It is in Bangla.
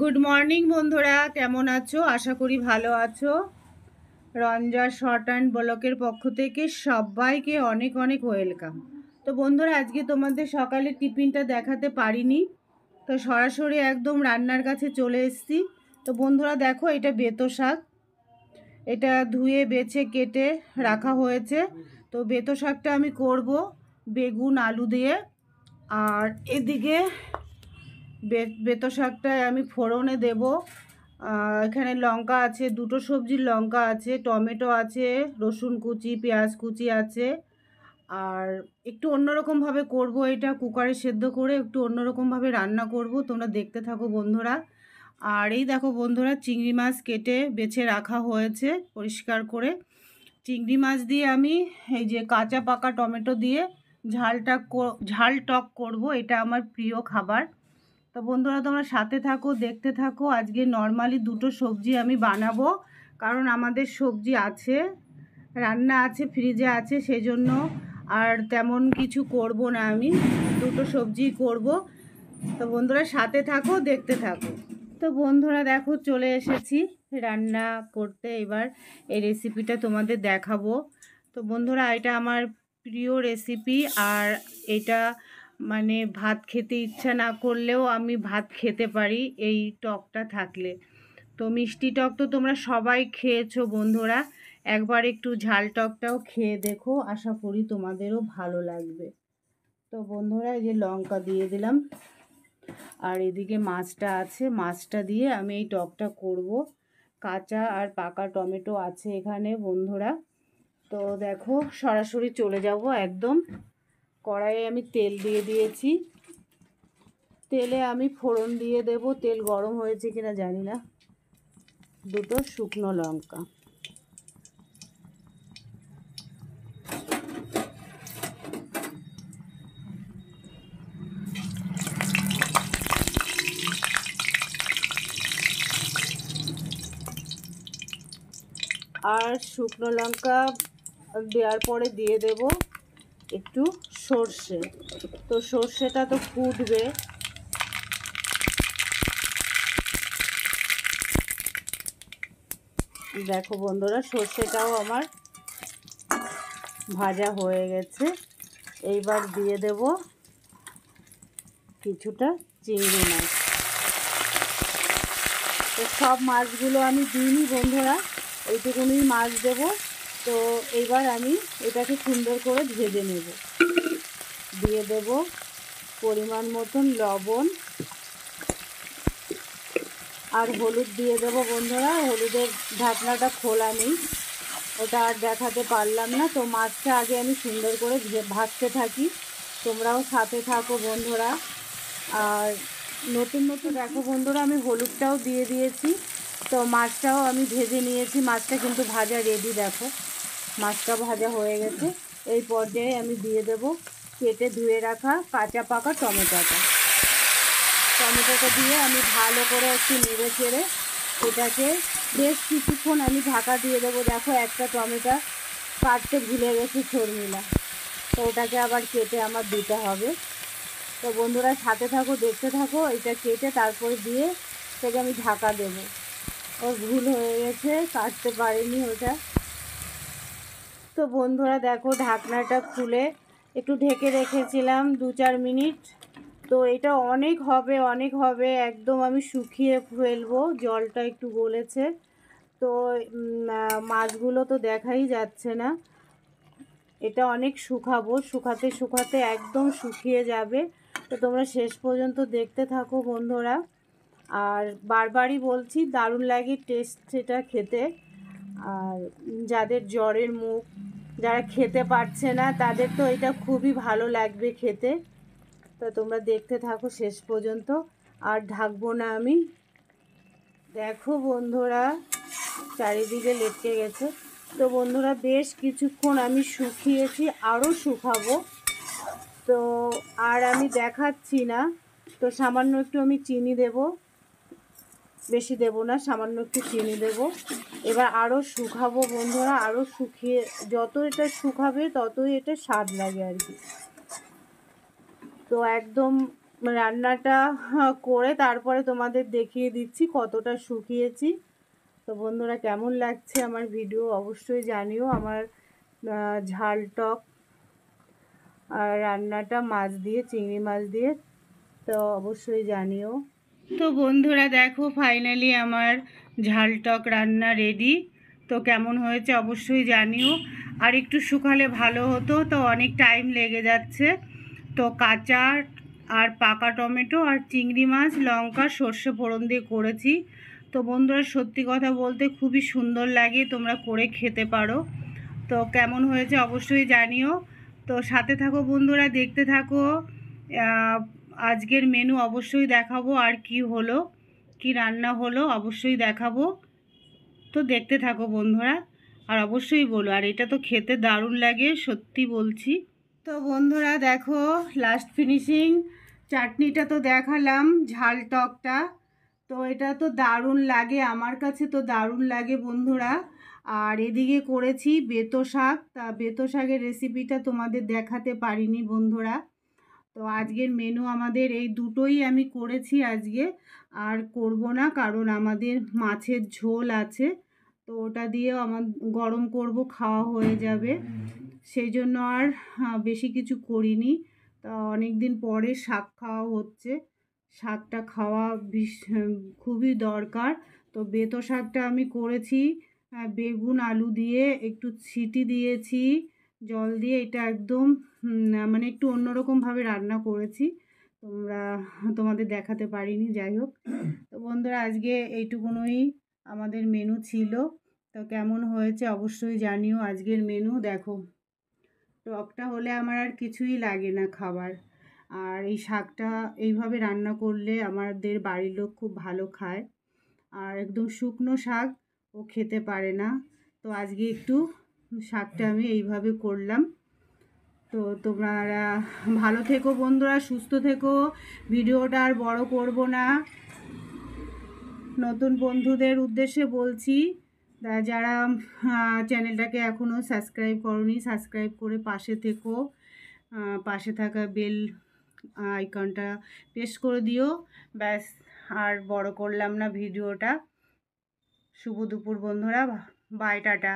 গুড মর্নিং বন্ধুরা, কেমন আছো? আশা করি ভালো আছো। রঞ্জা শর্ট অ্যান্ড ব্লকের পক্ষ থেকে সবাইকে অনেক অনেক ওয়েলকাম। তো বন্ধুরা, আজকে তোমাদের সকালে টিফিনটা দেখাতে পারিনি, তো সরাসরি একদম রান্নার কাছে চলে এসেছি। তো বন্ধুরা দেখো, এটা বেতো শাক, এটা ধুয়ে বেছে কেটে রাখা হয়েছে। তো বেতো শাকটা আমি করব বেগুন আলু দিয়ে। আর এদিকে বেতো শাকটায় আমি ফোড়নে দেব। এখানে লঙ্কা আছে, দুটো সবজির লঙ্কা আছে, টমেটো আছে, রসুন কুচি, পেঁয়াজ কুচি আছে। আর একটু অন্যরকমভাবে করব, এটা কুকারে সেদ্ধ করে একটু অন্যরকমভাবে রান্না করব, তোমরা দেখতে থাকো বন্ধুরা। আর এই দেখো বন্ধুরা, চিংড়ি মাছ কেটে বেছে রাখা হয়েছে পরিষ্কার করে। চিংড়ি মাছ দিয়ে আমি এই যে কাঁচা পাকা টমেটো দিয়ে ঝাল টক করব, এটা আমার প্রিয় খাবার। তো বন্ধুরা তোমরা সাথে থাকো, দেখতে থাকো। আজকে নর্মালি দুটো সবজি আমি বানাবো, কারণ আমাদের সবজি আছে, রান্না আছে, ফ্রিজে আছে, সেই জন্য আর তেমন কিছু করব না, আমি দুটো সবজি করব। তো বন্ধুরা সাথে থাকো, দেখতে থাকো। তো বন্ধুরা দেখো, চলে এসেছি রান্না করতে। এবার এই রেসিপিটা তোমাদের দেখাবো। তো বন্ধুরা, এটা আমার প্রিয় রেসিপি। আর এটা মানে ভাত খেতে ইচ্ছা না করলেও আমি ভাত খেতে পারি এই টকটা থাকলে। তো মিষ্টি টক তো তোমরা সবাই খেয়েছো বন্ধুরা, একবার একটু ঝাল টকটাও খেয়ে দেখো, আশা করি তোমাদেরও ভালো লাগবে। তো বন্ধুরা এই যে লঙ্কা দিয়ে দিলাম, আর এদিকে মাছটা আছে, মাছটা দিয়ে আমি এই টকটা করব। কাঁচা আর পাকা টমেটো আছে এখানে বন্ধুরা। তো দেখো, সরাসরি চলে যাব একদম। কড়াইয়ে আমি তেল দিয়ে দিয়েছি, তেলে আমি ফোড়ন দিয়ে দেব। তেল গরম হয়েছে কিনা জানি না। দুটো শুকনো লঙ্কা, আর শুকনো লঙ্কা দেওয়ার পরে দিয়ে দেব একটু সর্ষে। তো সর্ষেটা তো ফুটবে। দেখো বন্ধুরা, সর্ষেটাও আমার ভাজা হয়ে গেছে। এইবার দিয়ে দেব কিছুটা চিংড়ি মাছ। তো সব মাছগুলো আমি দিইনি বন্ধুরা, এইটুকুনি মাছ দেব। তো এইবার আমি এটাকে সুন্দর করে ভেজে নেব। দিয়ে দেব পরিমাণ মতন লবণ আর হলুদ দিয়ে দেব বন্ধুরা। হলুদের ঢাকনাটা খোলা নেই, ওটা আর দেখাতে পারলাম না। তো মাছটা আগে আমি সুন্দর করে ভাজতে থাকি, তোমরাও সাথে থাকো বন্ধুরা। আর নতুন দেখো বন্ধুরা, আমি হলুদটাও দিয়ে দিয়েছি। তো মাছটাও আমি ভেজে নিয়েছি, মাছটা কিন্তু ভাজা রেডি। দেখো মাছটা ভাজা হয়ে গেছে। এই পর্যায়ে আমি দিয়ে দেব কেটে ধুয়ে রাখা কাঁচা পাকা টমেটোটা দিয়ে আমি ভালো করে একটু নেড়ে চেড়ে এটাকে বেশ কিছুক্ষণ আমি ঢাকা দিয়ে দেবো। দেখো একটা টমেটো কাটতে ভুলে গেছি শর্মিলা, তো ওটাকে আবার কেটে আমার দিতে হবে। তো বন্ধুরা সাথে থাকো, দেখতে থাকো। এটা কেটে তারপরে দিয়ে থেকে আমি ঢাকা দেবো। ওর ভুল হয়ে গেছে, কাটতে পারিনি ওটা। তো বন্ধুরা দেখো, ঢাকনাটা খুলে একটু ঢেকে রেখেছিলাম 2-4 মিনিট। তো এটা অনেক হবে একদম, আমি শুকিয়ে ফেলবো, জলটা একটু গলেছে। তো মাছগুলো তো দেখাই যাচ্ছে না, এটা অনেক শুকাবো, শুকাতে একদম শুকিয়ে যাবে। তো তোমরা শেষ পর্যন্ত দেখতে থাকো বন্ধুরা। আর বারবারই বলছি, দারুণ লাগে টেস্ট সেটা খেতে। আর যাদের জ্বরের মুখ, যারা খেতে পারছে না, তাদের তো এটা খুবই ভালো লাগবে খেতে। তো তোমরা দেখতে থাকো শেষ পর্যন্ত, আর ঢাকবো না আমি। দেখো বন্ধুরা, চারিদিকে লেটকে গেছে। তো বন্ধুরা বেশ কিছুক্ষণ আমি শুকিয়েছি, আরও শুকাবো। তো আর আমি দেখাচ্ছি না। তো সামান্য একটু আমি চিনি দেব, বেশি দেব না, সামান্য একটু চিনি দেব। এবার আরও শুকাবো বন্ধুরা, আরও শুকিয়ে, যত এটা শুকাবে ততই এটা স্বাদ লাগে আর কি। তো একদম রান্নাটা করে তারপরে তোমাদের দেখিয়ে দিচ্ছি কতটা শুকিয়েছি। তো বন্ধুরা, কেমন লাগছে আমার ভিডিও অবশ্যই জানিও। আমার ঝাল টক আর রান্নাটা মাছ দিয়ে, চিংড়ি মাছ দিয়ে, তো অবশ্যই জানিও। তো বন্ধুরা দেখো, ফাইনালি আমার ঝাল টক রান্না রেডি। তো কেমন হয়েছে অবশ্যই জানিও। আর একটু শুকালে ভালো হতো, তো অনেক টাইম লেগে যাচ্ছে। তো কাঁচা আর পাকা টমেটো আর চিংড়ি মাছ, লঙ্কা, সর্ষে ফোড়ন দিয়ে করেছি। তো বন্ধুরা, সত্যি কথা বলতে খুবই সুন্দর লাগে, তোমরা করে খেতে পারো। তো কেমন হয়েছে অবশ্যই জানিও। তো সাথে থাকো বন্ধুরা, দেখতে থাকো। আজকের মেনু অবশ্যই দেখাবো, আর কি হলো, কি রান্না হলো অবশ্যই দেখাবো। তো দেখতে থাকো বন্ধুরা, আর অবশ্যই বলো। আর এটা তো খেতে দারুণ লাগে, সত্যি বলছি। তো বন্ধুরা দেখো, লাস্ট ফিনিশিং চাটনিটা তো দেখালাম, ঝাল টকটা। তো এটা তো দারুণ লাগে, আমার কাছে তো দারুণ লাগে বন্ধুরা। আর এদিকে করেছি বেতো শাক। তা বেতো শাকের রেসিপিটা তোমাদের দেখাতে পারিনি বন্ধুরা। তো আজকের মেনু আমাদের এই দুটোই আমি করেছি আজকে। আর করব না, কারণ আমাদের মাছের ঝোল আছে। তো ওটা দিয়েও আমার গরম করব, খাওয়া হয়ে যাবে। সেই জন্য আর বেশি কিছু করিনি। তা অনেক দিন পরে শাক খাওয়া হচ্ছে, শাকটা খাওয়া খুবই দরকার। তো বেতো শাকটা আমি করেছি বেগুন আলু দিয়ে, একটু ছিটি দিয়েছি জল দিয়ে। এটা একদম মানে একটু অন্যরকমভাবে রান্না করেছি, তোমাদের দেখাতে পারিনি। যাই হোক, তো বন্ধুরা আজকে এইটুকুনই আমাদের মেনু ছিল। তো কেমন হয়েছে অবশ্যই জানিও। আজকের মেনু দেখো, টকটা হলে আমার আর কিছুই লাগে না খাবার। আর এই শাকটা এইভাবে রান্না করলে আমাদের বাড়ির লোক খুব ভালো খায়। আর একদম শুকনো শাক ও খেতে পারে না। তো আজকে একটু শাকটা আমি এইভাবে করলাম। তো তোমরা ভালো থেকো বন্ধুরা, সুস্থ থেকো। ভিডিওটা আর বড় করব না। নতুন বন্ধুদের উদ্দেশ্যে বলছি, যারা চ্যানেলটাকে এখনও সাবস্ক্রাইব করোনি, সাবস্ক্রাইব করে পাশে থেকো। পাশে থাকা বেল আইকনটা প্রেস করে দিও। ব্যাস, আর বড় করলাম না ভিডিওটা। শুভ দুপুর বন্ধুরা, বাই, টাটা।